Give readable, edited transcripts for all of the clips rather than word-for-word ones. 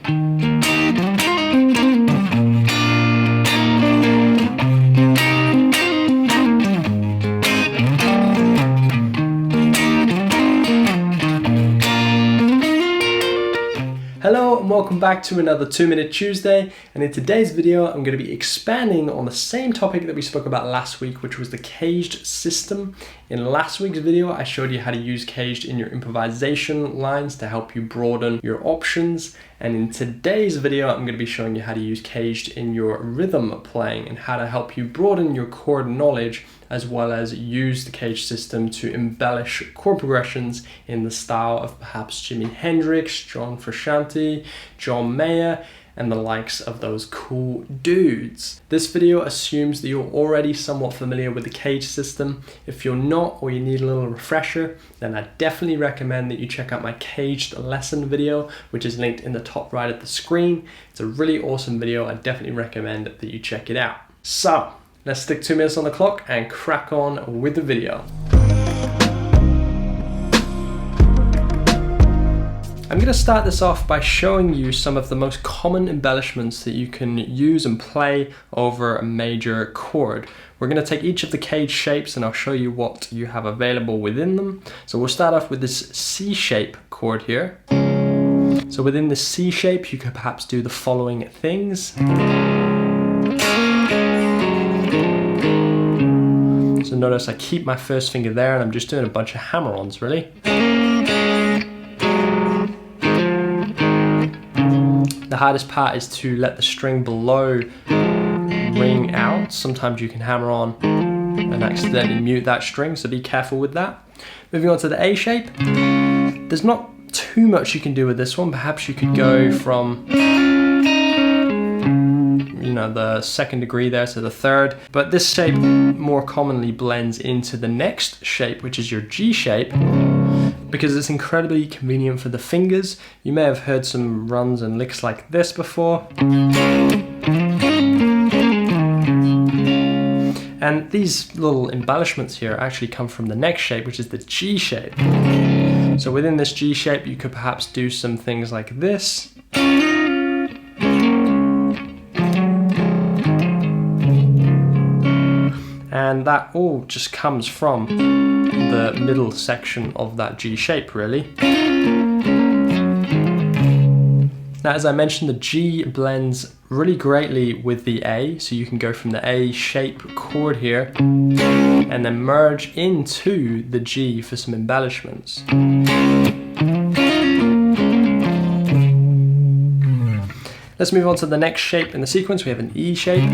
Hello and welcome back to another 2-Minute Tuesday, and in today's video I'm going to be expanding on the same topic that we spoke about last week, which was the CAGED system. In last week's video I showed you how to use CAGED in your improvisation lines to help you broaden your options, and in today's video I'm going to be showing you how to use CAGED in your rhythm playing and how to help you broaden your chord knowledge, as well as use the CAGED system to embellish chord progressions in the style of perhaps Jimi Hendrix, John Frusciante, John Mayer, and the likes of those cool dudes. This video assumes that you're already somewhat familiar with the CAGED system. If you're not, or you need a little refresher, then I definitely recommend that you check out my CAGED lesson video, which is linked in the top right of the screen. It's a really awesome video. I definitely recommend that you check it out. So, let's stick 2 minutes on the clock and crack on with the video. I'm going to start this off by showing you some of the most common embellishments that you can use and play over a major chord. We're going to take each of the CAGED shapes and I'll show you what you have available within them. So we'll start off with this C shape chord here. So within the C shape you could perhaps do the following things. So notice I keep my first finger there and I'm just doing a bunch of hammer-ons really. The hardest part is to let the string below ring out. Sometimes you can hammer on and accidentally mute that string, so be careful with that. Moving on to the A shape. There's not too much you can do with this one. Perhaps you could go from the second degree there to the third, but this shape more commonly blends into the next shape, which is your G shape, because it's incredibly convenient for the fingers. You may have heard some runs and licks like this before. And these little embellishments here actually come from the next shape, which is the G shape. So within this G shape you could perhaps do some things like this. And that all just comes from the middle section of that G shape really. Now as I mentioned, the G blends really greatly with the A, so you can go from the A shape chord here and then merge into the G for some embellishments. Let's move on to the next shape in the sequence. We have an E shape.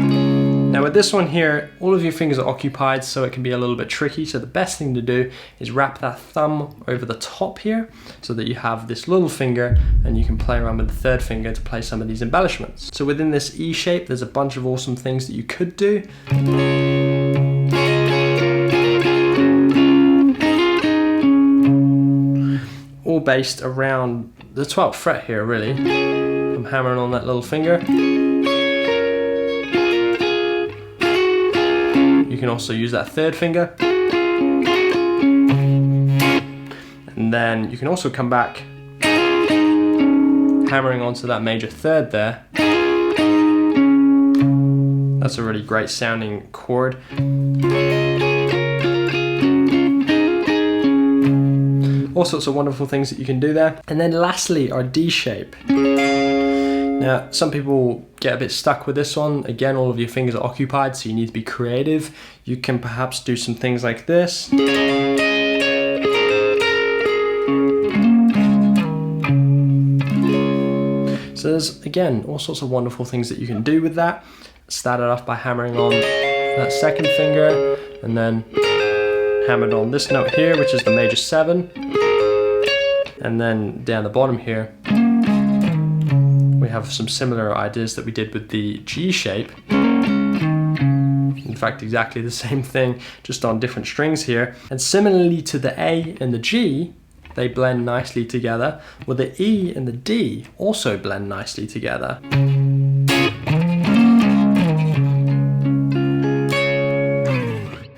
Now with this one here, all of your fingers are occupied, so it can be a little bit tricky. So the best thing to do is wrap that thumb over the top here so that you have this little finger and you can play around with the third finger to play some of these embellishments. So within this E shape, there's a bunch of awesome things that you could do. All based around the 12th fret here really. I'm hammering on that little finger. You can also use that third finger. And then you can also come back hammering onto that major third there. That's a really great sounding chord. All sorts of wonderful things that you can do there. And then lastly, our D shape. Now, some people get a bit stuck with this one. Again, all of your fingers are occupied, so you need to be creative. You can perhaps do some things like this. So there's, again, all sorts of wonderful things that you can do with that. Started off by hammering on that second finger, and then hammered on this note here, which is the major 7. And then down the bottom here, we have some similar ideas that we did with the G shape. In fact, exactly the same thing, just on different strings here. And similarly to the A and the G, they blend nicely together. Well, the E and the D also blend nicely together.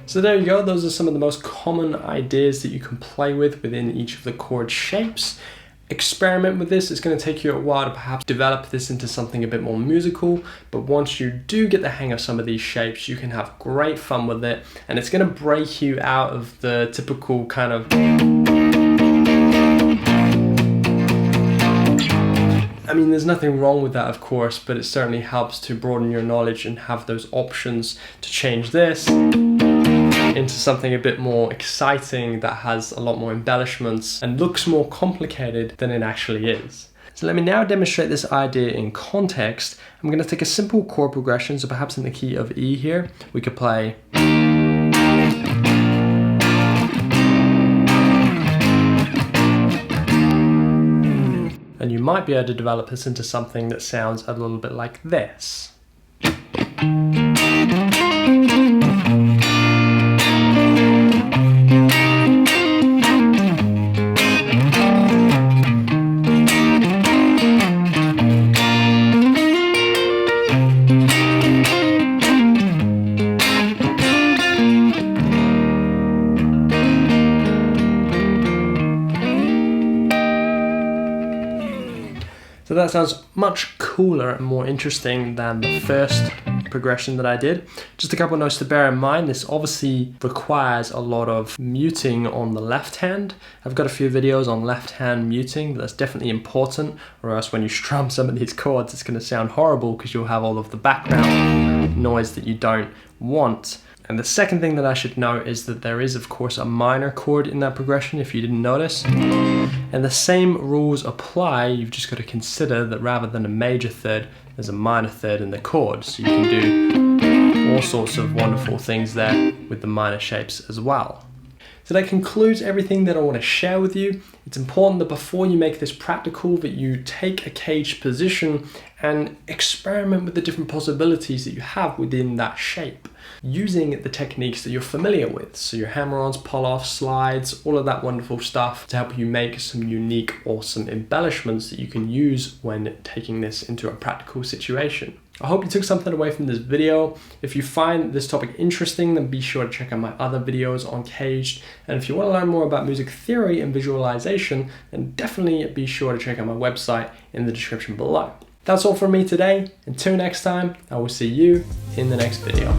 So there you go, those are some of the most common ideas that you can play with within each of the chord shapes. Experiment with this. It's going to take you a while to perhaps develop this into something a bit more musical, but once you do get the hang of some of these shapes, you can have great fun with it, and it's going to break you out of the typical kind of... I mean, there's nothing wrong with that, of course, but it certainly helps to broaden your knowledge and have those options to change this into something a bit more exciting that has a lot more embellishments and looks more complicated than it actually is. So let me now demonstrate this idea in context. I'm going to take a simple chord progression, so perhaps in the key of E here, we could play... And you might be able to develop this into something that sounds a little bit like this. So that sounds much cooler and more interesting than the first progression that I did. Just a couple notes to bear in mind. This obviously requires a lot of muting on the left hand. I've got a few videos on left hand muting, but that's definitely important, or else when you strum some of these chords, it's going to sound horrible because you'll have all of the background noise that you don't want. And the second thing that I should note is that there is, of course, a minor chord in that progression, if you didn't notice. And the same rules apply. You've just got to consider that rather than a major third, there's a minor third in the chord. So you can do all sorts of wonderful things there with the minor shapes as well. So that concludes everything that I want to share with you. It's important that before you make this practical, that you take a caged position and experiment with the different possibilities that you have within that shape, using the techniques that you're familiar with. So your hammer-ons, pull-offs, slides, all of that wonderful stuff to help you make some unique, awesome embellishments that you can use when taking this into a practical situation. I hope you took something away from this video. If you find this topic interesting, then be sure to check out my other videos on CAGED. And if you want to learn more about music theory and visualization, then definitely be sure to check out my website in the description below. That's all from me today. Until next time, I will see you in the next video.